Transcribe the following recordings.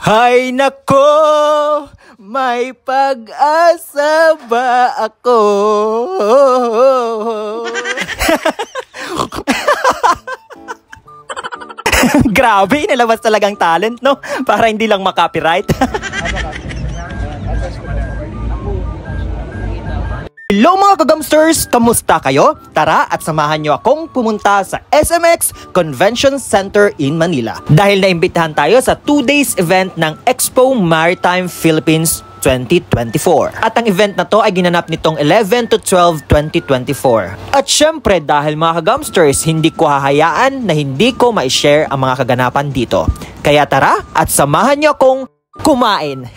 Hay nako, may pag-asa ba ako? Grabe, inilabas talagang talent, no? Para hindi lang makopyright. Hello mga kagamsters! Kamusta kayo? Tara at samahan nyo akong pumunta sa SMX Convention Center in Manila. Dahil naimbitahan tayo sa 2 days event ng Expo Maritime Philippines 2024. At ang event na to ay ginanap nitong 11 to 12, 2024. At syempre dahil mga kagamsters, hindi ko hahayaan na hindi ko ma-share ang mga kaganapan dito. Kaya tara at samahan nyo akong kumain.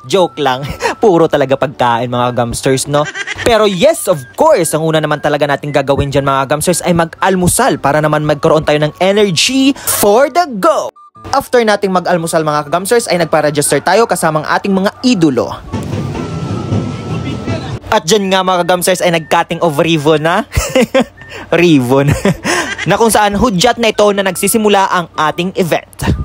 Joke lang. Puro talaga pagkain mga gamsters, no? Pero yes, of course, ang una naman talaga natin gagawin dyan mga gamsters ay mag-almusal para naman magkaroon tayo ng energy for the go. After nating mag-almusal mga gamsters ay nagpa-register tayo kasamang ating mga idolo. At dyan nga mga gamsters ay nag-cutting of ribbon na. Ribbon. Na kung saan hudyat na ito na nagsisimula ang ating event.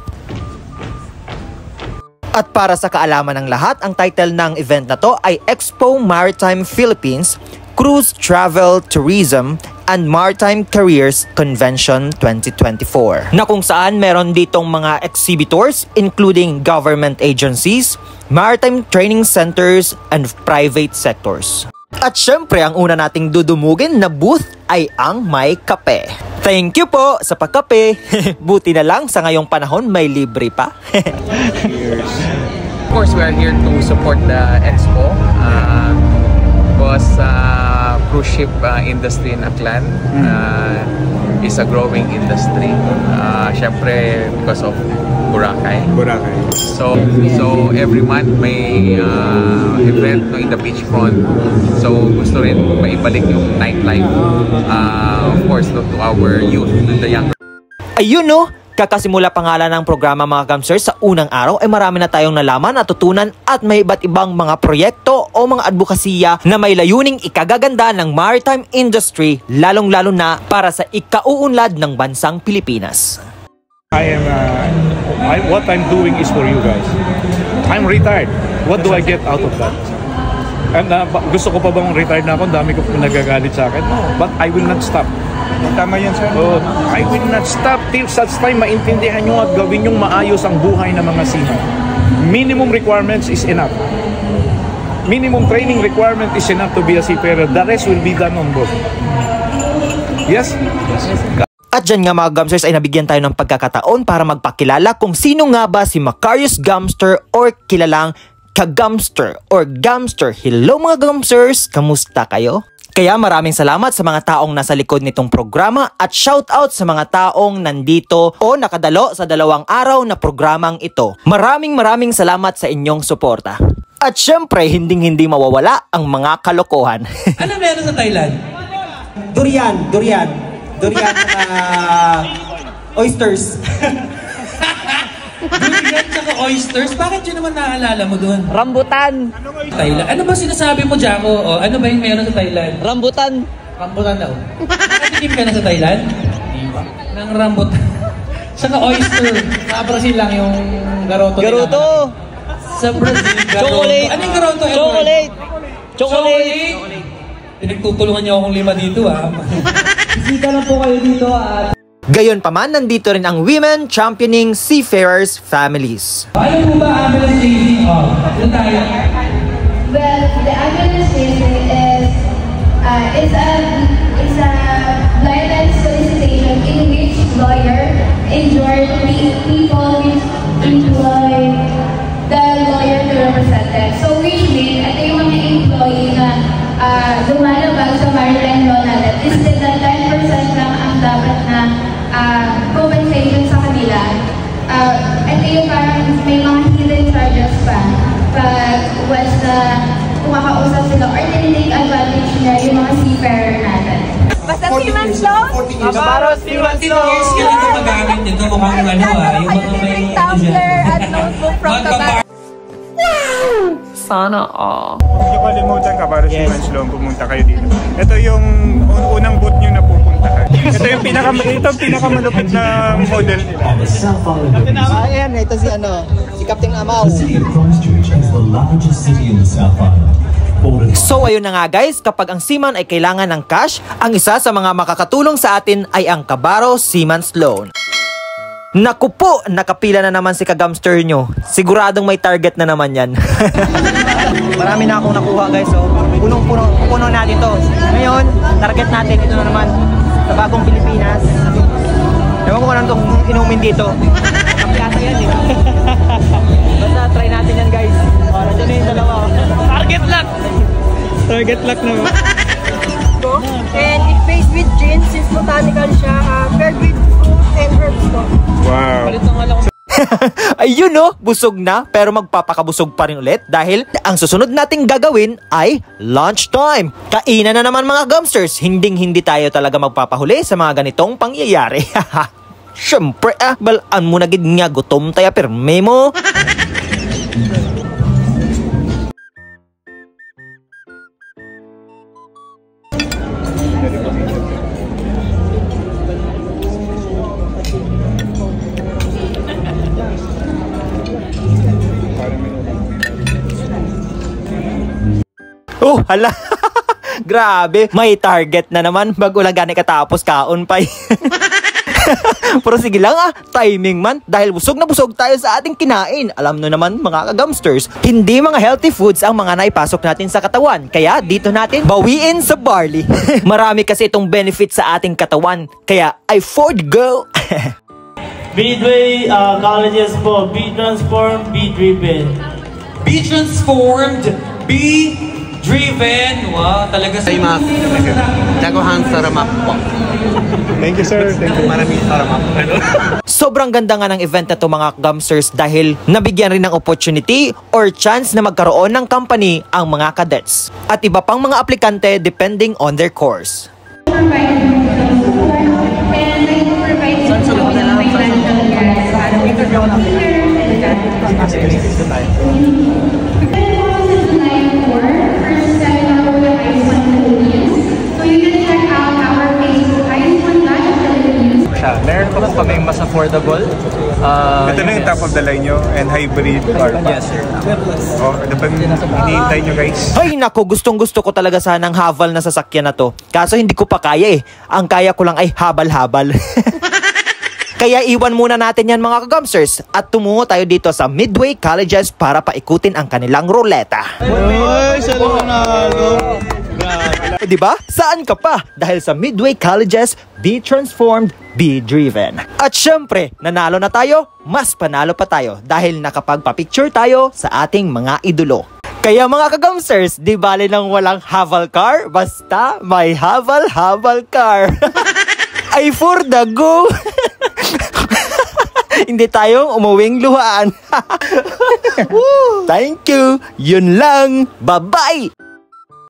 At para sa kaalaman ng lahat, ang title ng event na to ay Expo Maritime Philippines Cruise Travel Tourism and Maritime Careers Convention 2024. Na kung saan meron ditong mga exhibitors including government agencies, maritime training centers, and private sectors. At syempre, ang una nating dudumugin na booth ay ang may kape. Thank you po sa pagkape. Buti na lang sa ngayong panahon may libre pa. Of course, we are here to support the Expo. Because cruise ship industry in Aklan is a growing industry. Syempre because of Boracay. So every month may event no, in the beachfront. So gusto rin maibalik yung nightlife. Of course to our youth, the younger. Ayun no, kakasimula pa nga lang ng programa mga gamsters, sa unang araw ay marami na tayong nalaman, natutunan at may iba't ibang mga proyekto o mga advokasya na may layuning ikagaganda ng maritime industry, lalong-lalo na para sa ikauunlad ng bansang Pilipinas. What I'm doing is for you guys. I'm retired. What do I get out of that? And gusto ko pa bang retired na ako? Dami ko nagagalit sa akin. No, but I will not stop. Tama yan, sir. I will not stop till such time maintindihan nyo at gawin yung maayos ang buhay ng mga seaman. Minimum requirements is enough. Minimum training requirement is enough to be a seafarer. The rest will be done on board. Yes? At dyan nga mga gamsters ay nabigyan tayo ng pagkakataon para magpakilala kung sino nga ba si Macarius Gamster or kilalang Kagamster or Gamster. Hello mga gamsters! Kamusta kayo? Kaya maraming salamat sa mga taong nasa likod nitong programa at shoutout sa mga taong nandito o nakadalo sa 2 araw na programang ito. Maraming salamat sa inyong suporta. At syempre, hindi mawawala ang mga kalokohan. Ano meron sa Thailand? Durian oysters. Durian tsaka oysters? Bakit yun naman naaalala mo doon? Rambutan. Thailand. Ano ba sinasabi mo, Jaco? O, ano ba yung meron sa Thailand? Rambutan. Rambutan daw. Nakatikim ka na sa Thailand? Hindi pa. Nang rambutan. Tsaka oyster. Sa Brazil lang yung garoto. Sa Brazil, garoto. Chocolate. Ano yung garoto? Chocolate. Pinagtutulungan niyo akong 5 dito, ha? Bisita lang po kayo dito at Gayon pa man, nandito rin ang Women Championing Seafarers Families. Ano po ba ambulance chasing? Ano tayo? Well, the ambulance chasing is a blind solicitation in which lawyer injured people which employ the lawyer to represent them. So which means, ito yung mga employee na lumalabag sa maritime law natin. Instead na 10% lang ang dapat na compensation sa kanila. Ito yung parang may mga hidden charges pa pag once na kumakausap sila or nilitake advantage na yung mga seafarer natin. Basta seaman's law? Kabaros, seaman's law. Skill ito magamit nito mukhang ano yung mga may tumbler at notebook from Kabaros. Sana all. Huwag niyo kalimutan, Kabaros Seaman's Law, pumunta kayo dito. Ito yung unang booth niyo na pupuntahan. Ito yung pinakamalupit na model nila. Ayan, ito si Captain Amaw. So ayun na nga guys, kapag ang seaman ay kailangan ng cash, ang isa sa mga makakatulong sa atin ay ang Kabaro Seaman's Loan. Naku po, nakapila na naman si kagamster nyo. Siguradong may target na naman yan. Marami na akong nakuha guys, so punong-puno natin to. Ngayon, target natin ito na naman sa bagong Pilipinas. Ewan ko kung anong inumin dito. Kapiyasa yan eh. Basta try natin yan guys. Nandiyan na yung dalawa. Target lock! Target lock naman. And it based with gin since botanical siya, paired with fruit and herbs to. Wow. Ayun no, busog na pero magpapakabusog pa rin ulit dahil ang susunod nating gagawin ay lunch time. Kainan na naman mga gumsters, hindi tayo talaga magpapahuli sa mga ganitong pangyayari. Siyempre balaan mo na gid nga gutom tayo pirme mo. Oh, hala. Grabe, may target na naman bago lang gani katapos kaon pa. Pero sige lang timing man dahil busog na busog tayo sa ating kinain. Alam nyo naman mga kagamsters, hindi mga healthy foods ang mga naipasok natin sa katawan. Kaya dito natin bawiin sa barley. Marami kasi itong benefit sa ating katawan. Kaya I for the go. Midway colleges po, be transformed, be driven. Be transformed, be driven. Wow, talaga sa Dagohan sa ramak po. Thank you, sir. Thank you. Maraming salamat. Sobrang ganda nga ng event na to mga gumsters dahil nabigyan rin ng opportunity or chance na magkaroon ng company ang mga cadets at iba pang mga aplikante depending on their course. Meron pa po kami mas affordable. Ito na yung top of the line nyo and hybrid car pa. Yes, sir. Oh, ito pa hinihintay nyo guys. Ay nako, gustong gusto ko talaga sanang Haval na sasakyan na to. Kaso hindi ko pa kaya eh. Ang kaya ko lang ay habal-habal. Kaya iwan muna natin yan mga kagumsters at tumungo tayo dito sa Midway Colleges para paikutin ang kanilang ruleta. Uy, sa nanalo. Diba? Saan ka pa? Dahil sa Midway Colleges, be transformed, be driven. At syempre, nanalo na tayo, mas panalo pa tayo dahil nakapagpa-picture tayo sa ating mga idolo. Kaya mga kagumsters, di bali nang walang Haval car, basta may Haval car. Ay for the go! Hindi tayong umuwing luhaan. Thank you. Yun lang. Bye-bye.